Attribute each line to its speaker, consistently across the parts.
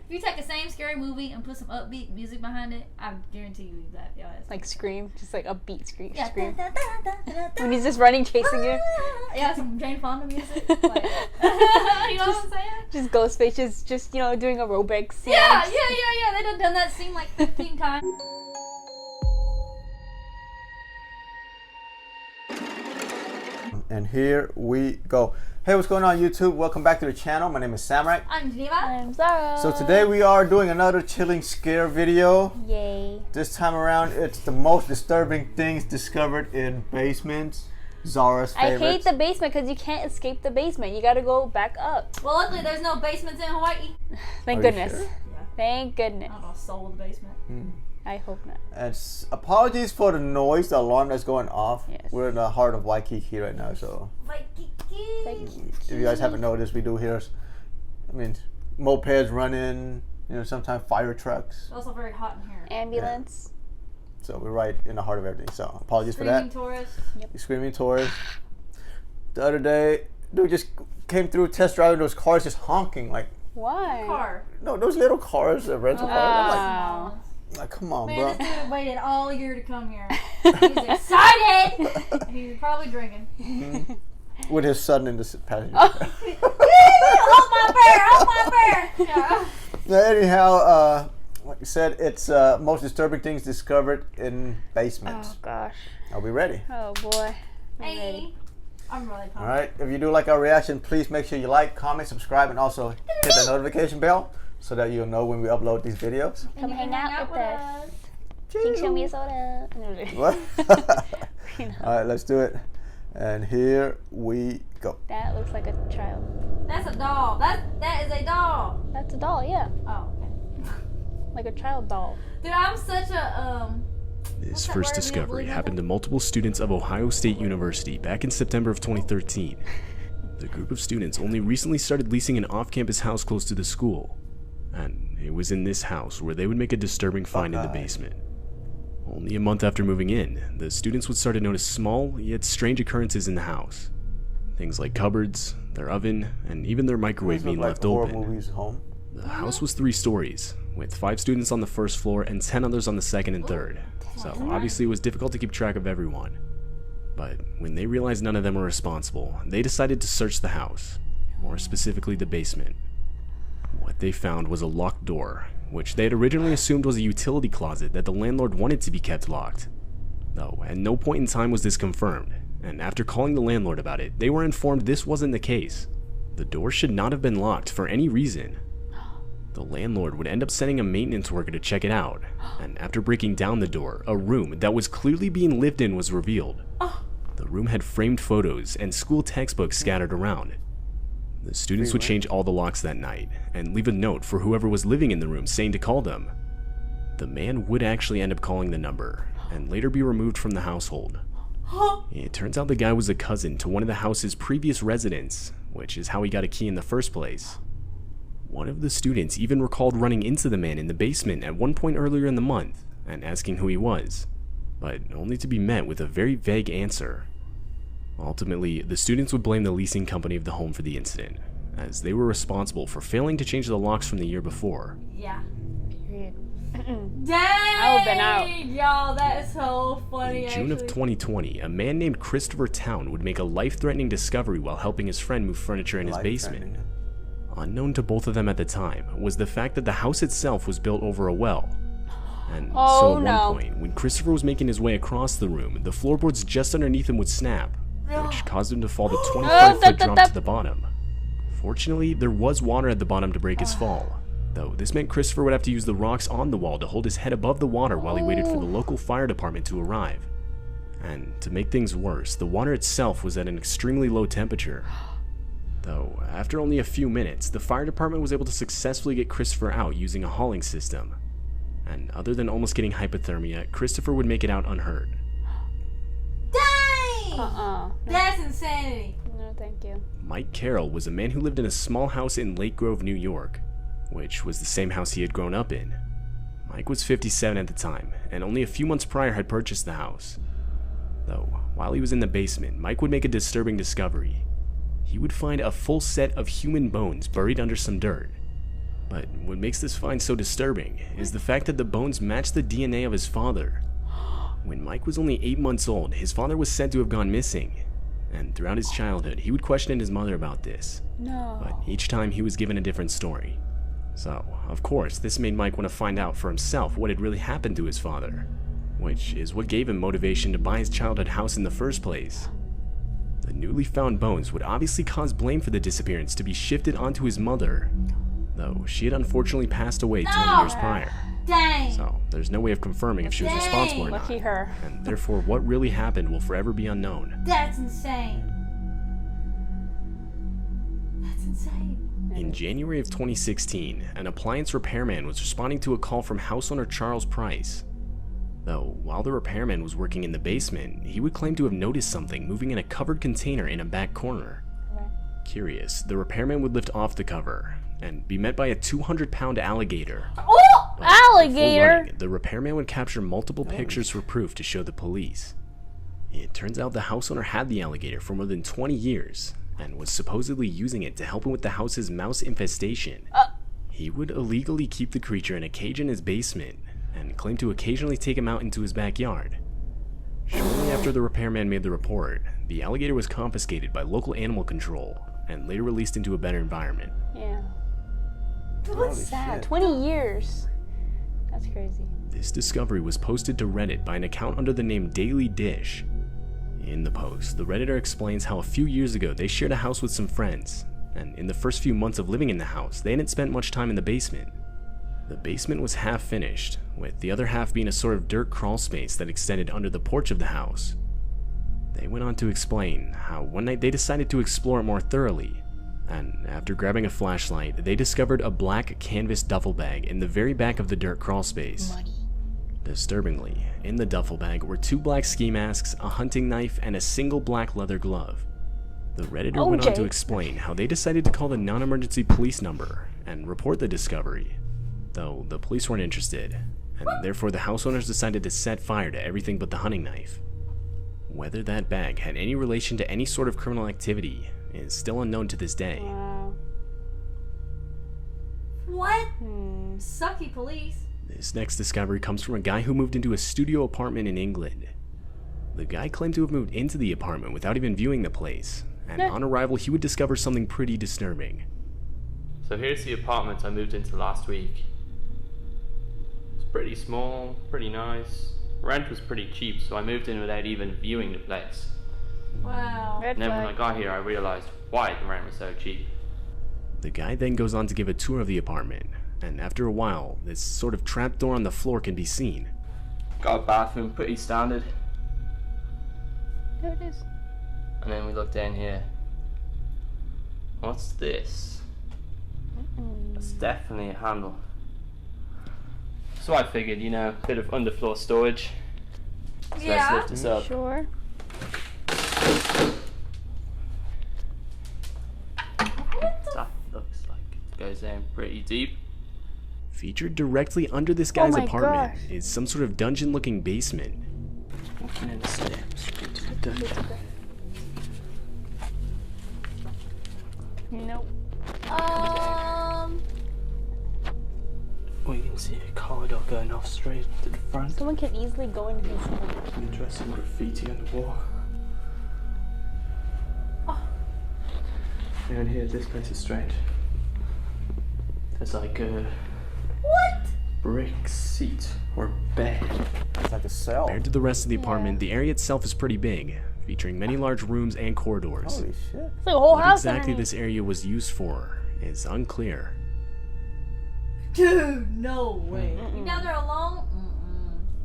Speaker 1: If you take the same scary movie and put some upbeat music behind it, I guarantee you that your ass.
Speaker 2: Like Scream, just like upbeat scream.
Speaker 1: Yeah.
Speaker 2: Scream. When he's just running, chasing you.
Speaker 1: Yeah, some Jane Fonda music. Like, you know what I'm saying?
Speaker 2: Just Ghostface, just you know, doing aerobics.
Speaker 1: Yeah. They done that scene like 15 times.
Speaker 3: And here we go. Hey, what's going on YouTube? Welcome back to the channel. My name is Samurai.
Speaker 1: I'm Geneva.
Speaker 2: I'm Zara.
Speaker 3: So today we are doing another chilling scare video.
Speaker 2: Yay.
Speaker 3: This time around it's the most disturbing things discovered in basements. Zara's favorites.
Speaker 2: I hate the basement because you can't escape the basement. You gotta go back up.
Speaker 1: Well, luckily there's no basements in Hawaii.
Speaker 2: Thank
Speaker 3: Are you
Speaker 2: goodness.
Speaker 3: sure?
Speaker 1: Yeah.
Speaker 2: Thank goodness.
Speaker 1: I don't know, soul of the basement.
Speaker 2: I hope not.
Speaker 3: And apologies for the noise, the alarm that's going off.
Speaker 2: Yes.
Speaker 3: We're in the heart of Waikiki right now, so if you guys haven't noticed, we do hear, mopeds running, sometimes fire trucks.
Speaker 1: It's also very hot in here.
Speaker 2: Ambulance.
Speaker 3: So we're right in the heart of everything. So apologies for that.
Speaker 1: Screaming tourists.
Speaker 3: Screaming tourists. The other day, dude just came through test driving those cars just honking like.
Speaker 2: Why?
Speaker 1: Car.
Speaker 3: No, those little cars, the rental cars.
Speaker 2: Wow.
Speaker 3: I'm like, come on,
Speaker 1: Man,
Speaker 3: bro.
Speaker 1: this dude waited all year to come here. He's excited. He's probably drinking.
Speaker 3: With his son in the passenger.
Speaker 1: Hold my bear! Yeah.
Speaker 3: Now, anyhow, like you said, it's most disturbing things discovered in basements.
Speaker 2: Oh gosh.
Speaker 3: Are we ready?
Speaker 2: Oh boy. I'm ready.
Speaker 1: Hey. I'm really pumped.
Speaker 3: All right. If you do like our reaction, please make sure you like, comment, subscribe, and also hit the notification bell so that you'll know when we upload these videos.
Speaker 2: Come
Speaker 1: you
Speaker 2: hang
Speaker 1: can
Speaker 2: out with us. Can you show me a soda?
Speaker 3: What? All right, let's do it. And here we go.
Speaker 2: That looks like a child.
Speaker 1: That's a doll. That is a doll.
Speaker 2: That's a doll, yeah.
Speaker 1: Oh, okay.
Speaker 2: Like a child doll.
Speaker 1: Dude, I'm such a
Speaker 4: This
Speaker 1: What's that
Speaker 4: first
Speaker 1: word?
Speaker 4: discovery
Speaker 1: Yeah,
Speaker 4: happened to multiple students of Ohio State University back in September of 2013. The group of students only recently started leasing an off-campus house close to the school, and it was in this house where they would make a disturbing find in the basement. Only a month after moving in, the students would start to notice small yet strange occurrences in the house. Things like cupboards, their oven, and even their microwave being left
Speaker 3: horror
Speaker 4: open.
Speaker 3: movies home.
Speaker 4: The house was 3 stories, with 5 students on the first floor and 10 others on the second and third. So obviously it was difficult to keep track of everyone. But when they realized none of them were responsible, they decided to search the house, more specifically the basement. What they found was a locked door, which they had originally assumed was a utility closet that the landlord wanted to be kept locked. Though at no point in time was this confirmed, and after calling the landlord about it, they were informed this wasn't the case. The door should not have been locked for any reason. The landlord would end up sending a maintenance worker to check it out, and after breaking down the door, a room that was clearly being lived in was revealed. The room had framed photos and school textbooks scattered around. The students would change all the locks that night, and leave a note for whoever was living in the room saying to call them. The man would actually end up calling the number, and later be removed from the household. It turns out the guy was a cousin to one of the house's previous residents, which is how he got a key in the first place. One of the students even recalled running into the man in the basement at one point earlier in the month and asking who he was, but only to be met with a very vague answer. Ultimately, the students would blame the leasing company of the home for the incident, as they were responsible for failing to change the locks from the year before.
Speaker 1: Yeah.
Speaker 2: Period.
Speaker 1: Dang!
Speaker 2: I would've been out.
Speaker 1: Y'all, that is so funny.
Speaker 4: In June of 2020, a man named Christopher Town would make a life-threatening discovery while helping his friend move furniture in his basement. Unknown to both of them at the time was the fact that the house itself was built over a well. And so at one point, when Christopher was making his way across the room, the floorboards just underneath him would snap, which caused him to fall the 25-foot drop to the bottom. Fortunately, there was water at the bottom to break his fall, though this meant Christopher would have to use the rocks on the wall to hold his head above the water while he waited for the local fire department to arrive. And to make things worse, the water itself was at an extremely low temperature. Though, after only a few minutes, the fire department was able to successfully get Christopher out using a hauling system. And other than almost getting hypothermia, Christopher would make it out unhurt.
Speaker 1: Dang! That's insanity.
Speaker 2: No, thank you.
Speaker 4: Mike Carroll was a man who lived in a small house in Lake Grove, New York, which was the same house he had grown up in. Mike was 57 at the time, and only a few months prior had purchased the house. Though, while he was in the basement, Mike would make a disturbing discovery. He would find a full set of human bones buried under some dirt. But what makes this find so disturbing is the fact that the bones match the DNA of his father. When Mike was only 8 months old, his father was said to have gone missing, and throughout his childhood, he would question his mother about this.
Speaker 2: No.
Speaker 4: But each time he was given a different story. So, of course, this made Mike want to find out for himself what had really happened to his father, which is what gave him motivation to buy his childhood house in the first place. The newly found bones would obviously cause blame for the disappearance to be shifted onto his mother, though she had unfortunately passed away 20 years prior.
Speaker 1: Dang.
Speaker 4: So, there's no way of confirming if she was responsible or not.
Speaker 2: Lucky her.
Speaker 4: And therefore, what really happened will forever be unknown.
Speaker 1: That's insane. That's insane.
Speaker 4: In January of 2016, an appliance repairman was responding to a call from house owner Charles Price. Though, while the repairman was working in the basement, he would claim to have noticed something moving in a covered container in a back corner. Curious, the repairman would lift off the cover and be met by a 200-pound alligator.
Speaker 2: Oh,
Speaker 4: But before
Speaker 2: alligator!
Speaker 4: running, the repairman would capture multiple pictures for proof to show the police. It turns out the house owner had the alligator for more than 20 years and was supposedly using it to help him with the house's mouse infestation. He would illegally keep the creature in a cage in his basement and claimed to occasionally take him out into his backyard. Shortly after the repairman made the report, the alligator was confiscated by local animal control and later released into a better environment.
Speaker 2: Yeah.
Speaker 3: Holy
Speaker 2: Sad.
Speaker 3: shit.
Speaker 2: 20 years. That's crazy.
Speaker 4: This discovery was posted to Reddit by an account under the name Daily Dish. In the post, the Redditor explains how a few years ago they shared a house with some friends, and in the first few months of living in the house, they hadn't spent much time in the basement. The basement was half finished, with the other half being a sort of dirt crawl space that extended under the porch of the house. They went on to explain how one night they decided to explore it more thoroughly, and after grabbing a flashlight, they discovered a black canvas duffel bag in the very back of the dirt crawl space. Disturbingly, in the duffel bag were 2 black ski masks, a hunting knife, and a single black leather glove. The Redditor went on to explain how they decided to call the non-emergency police number and report the discovery, though the police weren't interested, and therefore the house owners decided to set fire to everything but the hunting knife. Whether that bag had any relation to any sort of criminal activity is still unknown to this day.
Speaker 2: Wow.
Speaker 1: What? Sucky police.
Speaker 4: This next discovery comes from a guy who moved into a studio apartment in England. The guy claimed to have moved into the apartment without even viewing the place, and on arrival he would discover something pretty disturbing.
Speaker 5: So here's the apartment I moved into last week. It's pretty small, pretty nice. Rent was pretty cheap, so I moved in without even viewing the place.
Speaker 1: Wow.
Speaker 2: Red
Speaker 5: And then when
Speaker 2: flag.
Speaker 5: I got here, I realized why the rent was so cheap.
Speaker 4: The guy then goes on to give a tour of the apartment, and after a while, this sort of trapdoor on the floor can be seen.
Speaker 5: Got a bathroom, pretty standard.
Speaker 2: There it is.
Speaker 5: And then we look down here. What's this? That's definitely a handle. So I figured, you know, a bit of underfloor storage. So
Speaker 1: Yeah.
Speaker 5: let's lift this up.
Speaker 2: Sure.
Speaker 5: That looks like it goes down pretty deep.
Speaker 4: Featured directly under this guy's
Speaker 2: my
Speaker 4: apartment
Speaker 2: gosh.
Speaker 4: is some sort of dungeon-looking basement.
Speaker 5: Walking in the steps into the dungeon.
Speaker 2: Nope.
Speaker 5: Well, you can see a corridor going off straight to the front.
Speaker 2: Someone can easily go in his room.
Speaker 5: Interesting graffiti on the wall. And here, this place is strange. There's like a brick seat or bed.
Speaker 3: It's like a cell.
Speaker 4: Compared to the rest of the apartment, the area itself is pretty big, featuring many large rooms and corridors.
Speaker 3: Holy shit.
Speaker 2: It's like a whole
Speaker 4: What
Speaker 2: house
Speaker 4: exactly
Speaker 2: underneath.
Speaker 4: this area was used for is unclear.
Speaker 1: Dude, no way. You down there alone?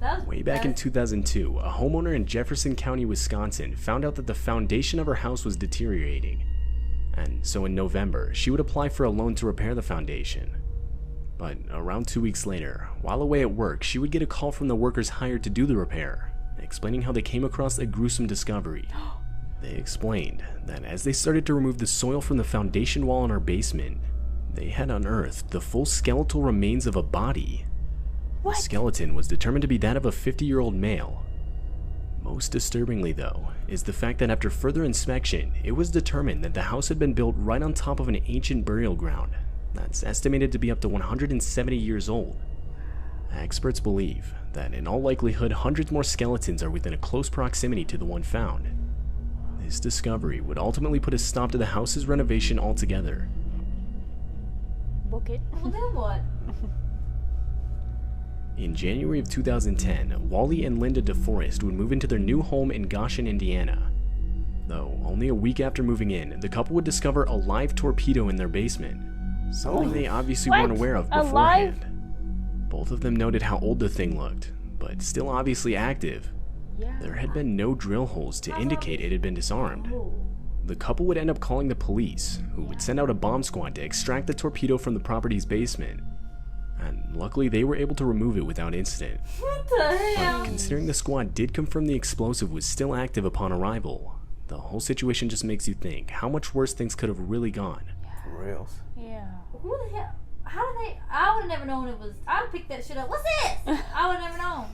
Speaker 1: That's
Speaker 4: Way back in 2002, a homeowner in Jefferson County, Wisconsin found out that the foundation of her house was deteriorating. And so in November, she would apply for a loan to repair the foundation. But around 2 weeks later, while away at work, she would get a call from the workers hired to do the repair, explaining how they came across a gruesome discovery. They explained that as they started to remove the soil from the foundation wall in her basement, they had unearthed the full skeletal remains of a body. The skeleton was determined to be that of a 50-year-old male. Most disturbingly, though, is the fact that after further inspection, it was determined that the house had been built right on top of an ancient burial ground, that's estimated to be up to 170 years old. Experts believe that in all likelihood hundreds more skeletons are within a close proximity to the one found. This discovery would ultimately put a stop to the house's renovation altogether.
Speaker 2: Book it.
Speaker 1: Well, then what?
Speaker 4: In January of 2010, Wally and Linda DeForest would move into their new home in Goshen, Indiana. Though, only a week after moving in, the couple would discover a live torpedo in their basement. Something they obviously weren't aware of beforehand. Both of them noted how old the thing looked, but still obviously active.
Speaker 2: Yeah.
Speaker 4: There had been no drill holes to indicate it had been disarmed. The couple would end up calling the police, who would send out a bomb squad to extract the torpedo from the property's basement. And luckily they were able to remove it without incident.
Speaker 1: What the hell?
Speaker 4: But considering the squad did confirm the explosive was still active upon arrival, the whole situation just makes you think how much worse things could have really gone.
Speaker 3: For reals.
Speaker 2: Yeah.
Speaker 1: Who the hell? How did they? I would have never known it was. I would pick that shit up. What's this? I would have never known.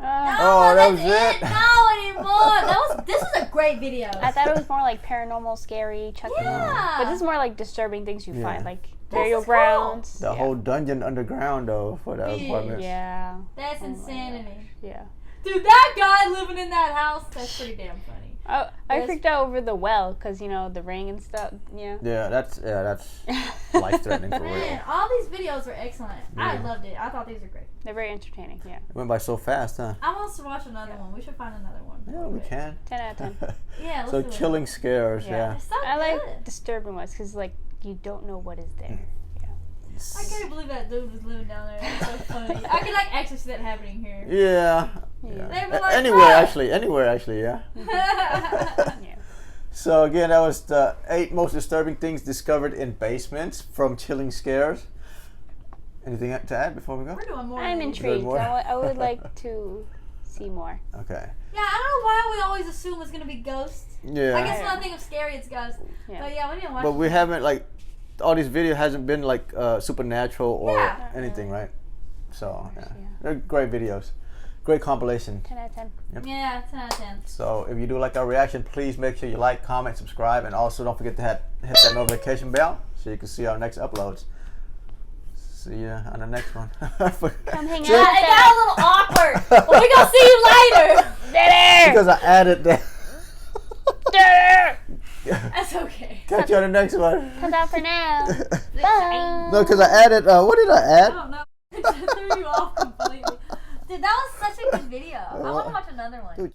Speaker 3: Oh, that was it?
Speaker 1: No anymore. This was a great video.
Speaker 2: I thought it was more like paranormal, scary, Chucky.
Speaker 1: Yeah.
Speaker 2: But this is more like disturbing things you find, like burial
Speaker 1: is
Speaker 2: grounds.
Speaker 3: The whole dungeon underground, though, for the apartments.
Speaker 2: Yeah.
Speaker 1: That's insanity.
Speaker 2: Yeah.
Speaker 1: Dude, that guy living in that house, that's pretty damn funny.
Speaker 2: Oh, I freaked out over the well because, you know, the ring and stuff. Yeah.
Speaker 3: Yeah, that's life-threatening for real.
Speaker 1: Man, all these videos were excellent. I loved it. I thought these were great.
Speaker 2: They're very entertaining, yeah.
Speaker 3: It went by so fast, huh?
Speaker 1: I want us to watch another one. We should find another one.
Speaker 3: Yeah, we can.
Speaker 2: 10 out of 10.
Speaker 1: Yeah, let's
Speaker 3: So
Speaker 1: do
Speaker 3: chilling scares,
Speaker 2: Yeah.
Speaker 1: It's so
Speaker 2: I like
Speaker 1: good.
Speaker 2: disturbing ones because, like, you don't know what is there.
Speaker 1: I can't believe that dude was living down there. That's so funny. I can like actually see that happening here.
Speaker 3: Yeah.
Speaker 1: They were like,
Speaker 3: Anywhere,
Speaker 1: "Ah!"
Speaker 3: actually, yeah.
Speaker 2: Yeah.
Speaker 3: So again, that was the 8 most disturbing things discovered in basements from chilling scares. Anything to add before we go?
Speaker 1: We're doing more.
Speaker 2: I'm
Speaker 1: than these.
Speaker 2: intrigued.
Speaker 3: more?
Speaker 2: I would like to see more.
Speaker 3: Okay.
Speaker 1: Yeah, I don't know why we always assume it's gonna be ghosts.
Speaker 3: Yeah.
Speaker 1: I guess when I think of scary, it's ghosts.
Speaker 2: Yeah.
Speaker 1: But yeah, we didn't watch.
Speaker 3: But we haven't, like, all these videos hasn't been like supernatural or
Speaker 1: Yeah.
Speaker 3: anything, right? So yeah.
Speaker 2: Yeah.
Speaker 3: They're great videos, great compilation.
Speaker 2: 10 out of 10.
Speaker 1: Yeah, 10 out of 10.
Speaker 3: So if you do like our reaction, please make sure you like, comment, subscribe, and also don't forget to hit that notification bell so you can see our next uploads. See ya on the next one.
Speaker 2: Come hang
Speaker 1: Yeah,
Speaker 2: out.
Speaker 1: it got a little awkward. But we gonna see you later.
Speaker 2: There!
Speaker 3: Because I added that.
Speaker 2: There!
Speaker 1: That's okay.
Speaker 3: Catch you on the next one.
Speaker 2: Ta-ta for now. Bye.
Speaker 3: No, because I added. What did I
Speaker 1: I
Speaker 3: add?
Speaker 1: don't know. It threw you off completely. Dude, that was such a good video. I want to watch another one.
Speaker 3: Dude.